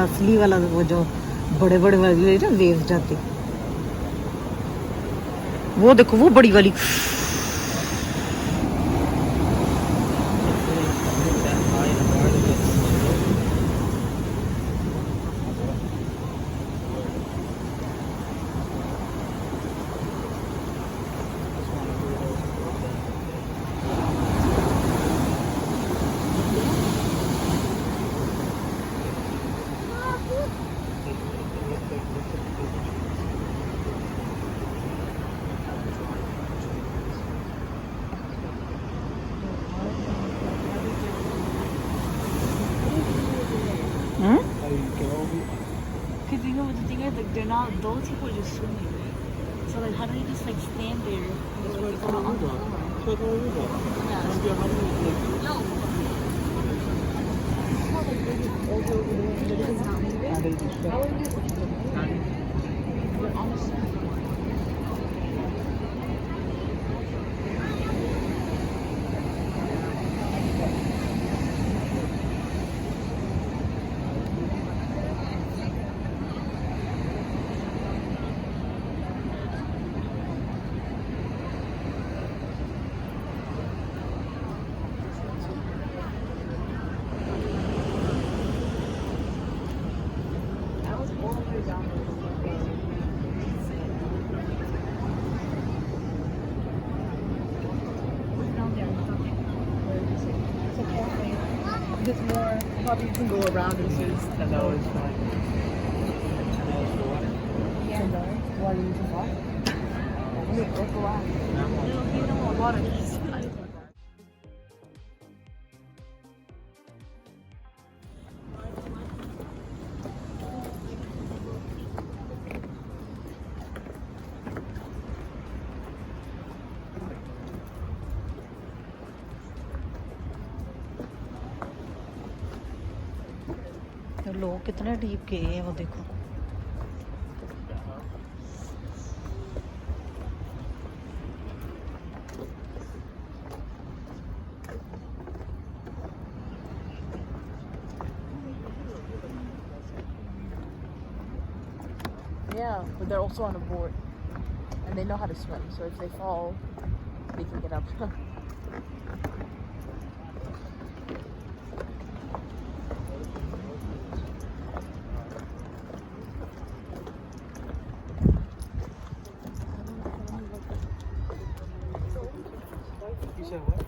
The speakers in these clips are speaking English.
असली वाला वो जो बड़े बड़े वाले ना वेव्स जाते, वो देखो वो बड़ी वाली। Because you know what the thing is, like they're not, those people are just swimming. So like how do they just like stand there? probably you can go around and see. $10 is fine. $10 for what? Yeah. Why are you too far? Let's go out. You don't want water. लोग कितने deep गए हैं वो देखो. Yeah, but they're also on a board. And they know how to swim, so if they fall, they can get up. You said what?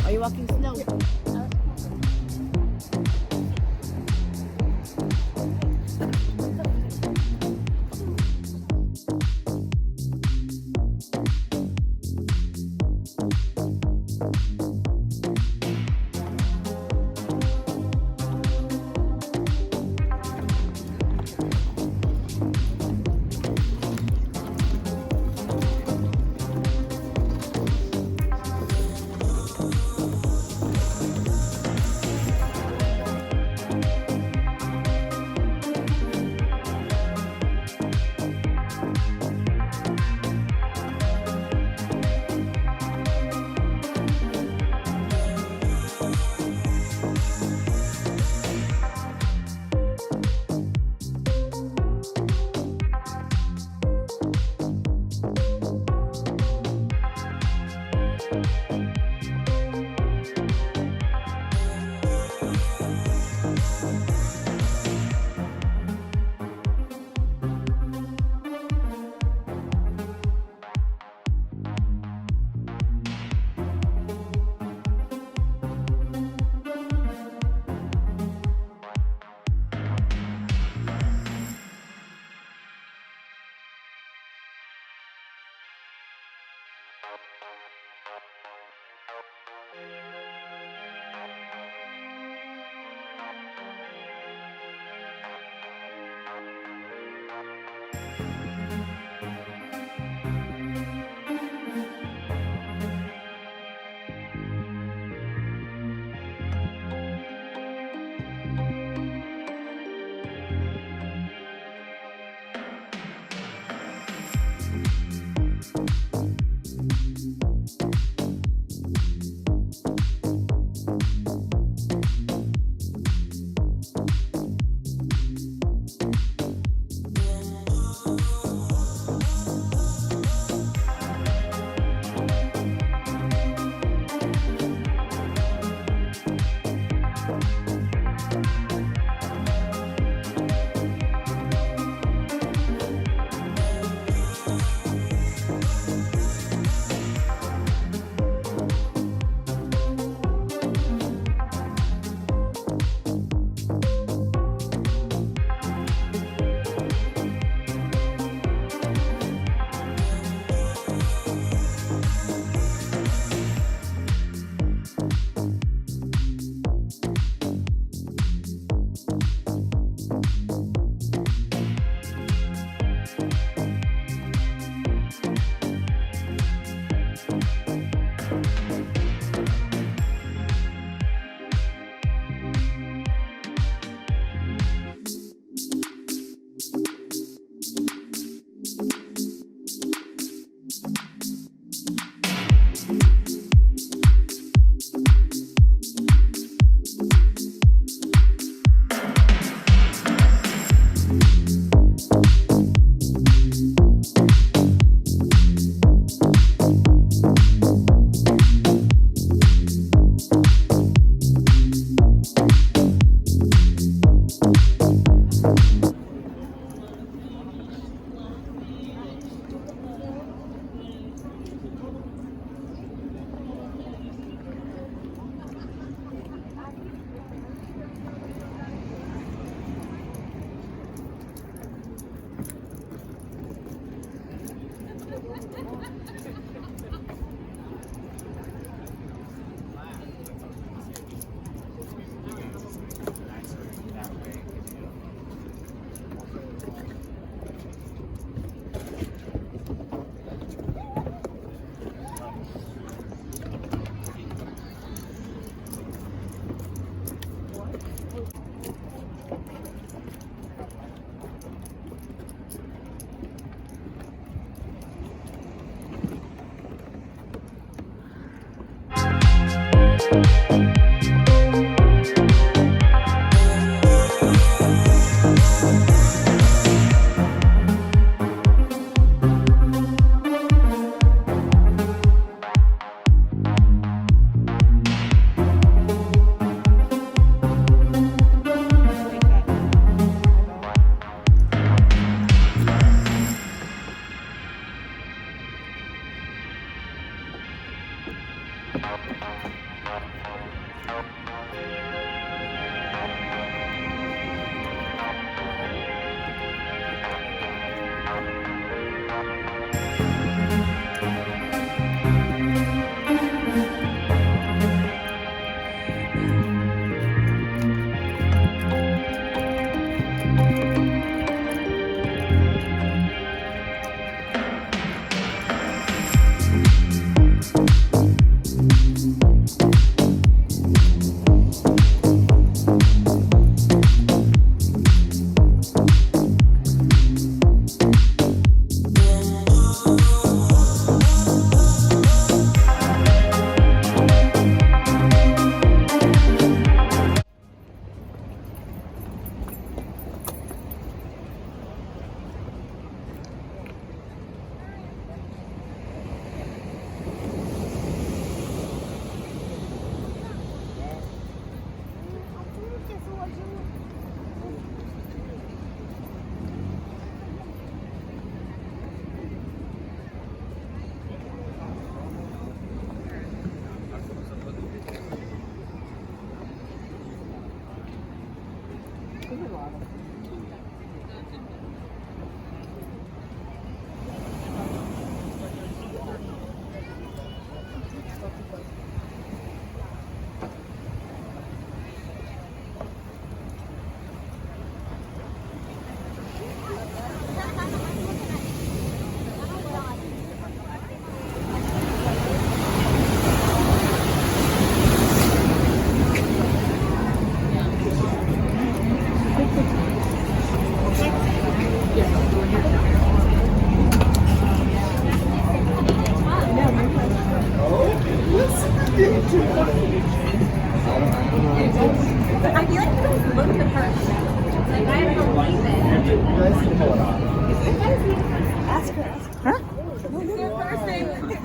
Are you walking slow?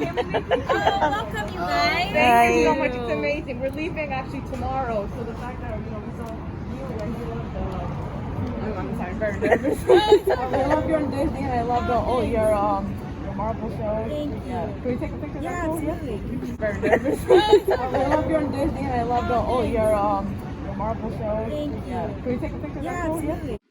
Welcome, you guys. Thank you so much. It's amazing. We're leaving actually tomorrow, so the fact that we saw you and you love I'm sorry, I'm very nervous. I love your Disney and I love your marble show. Thank you. Yeah. Can we take a picture? Yeah, absolutely. Very nervous. I love your Disney and I love your marble show. Thank you. Yeah. Can we take a picture? Yeah, absolutely.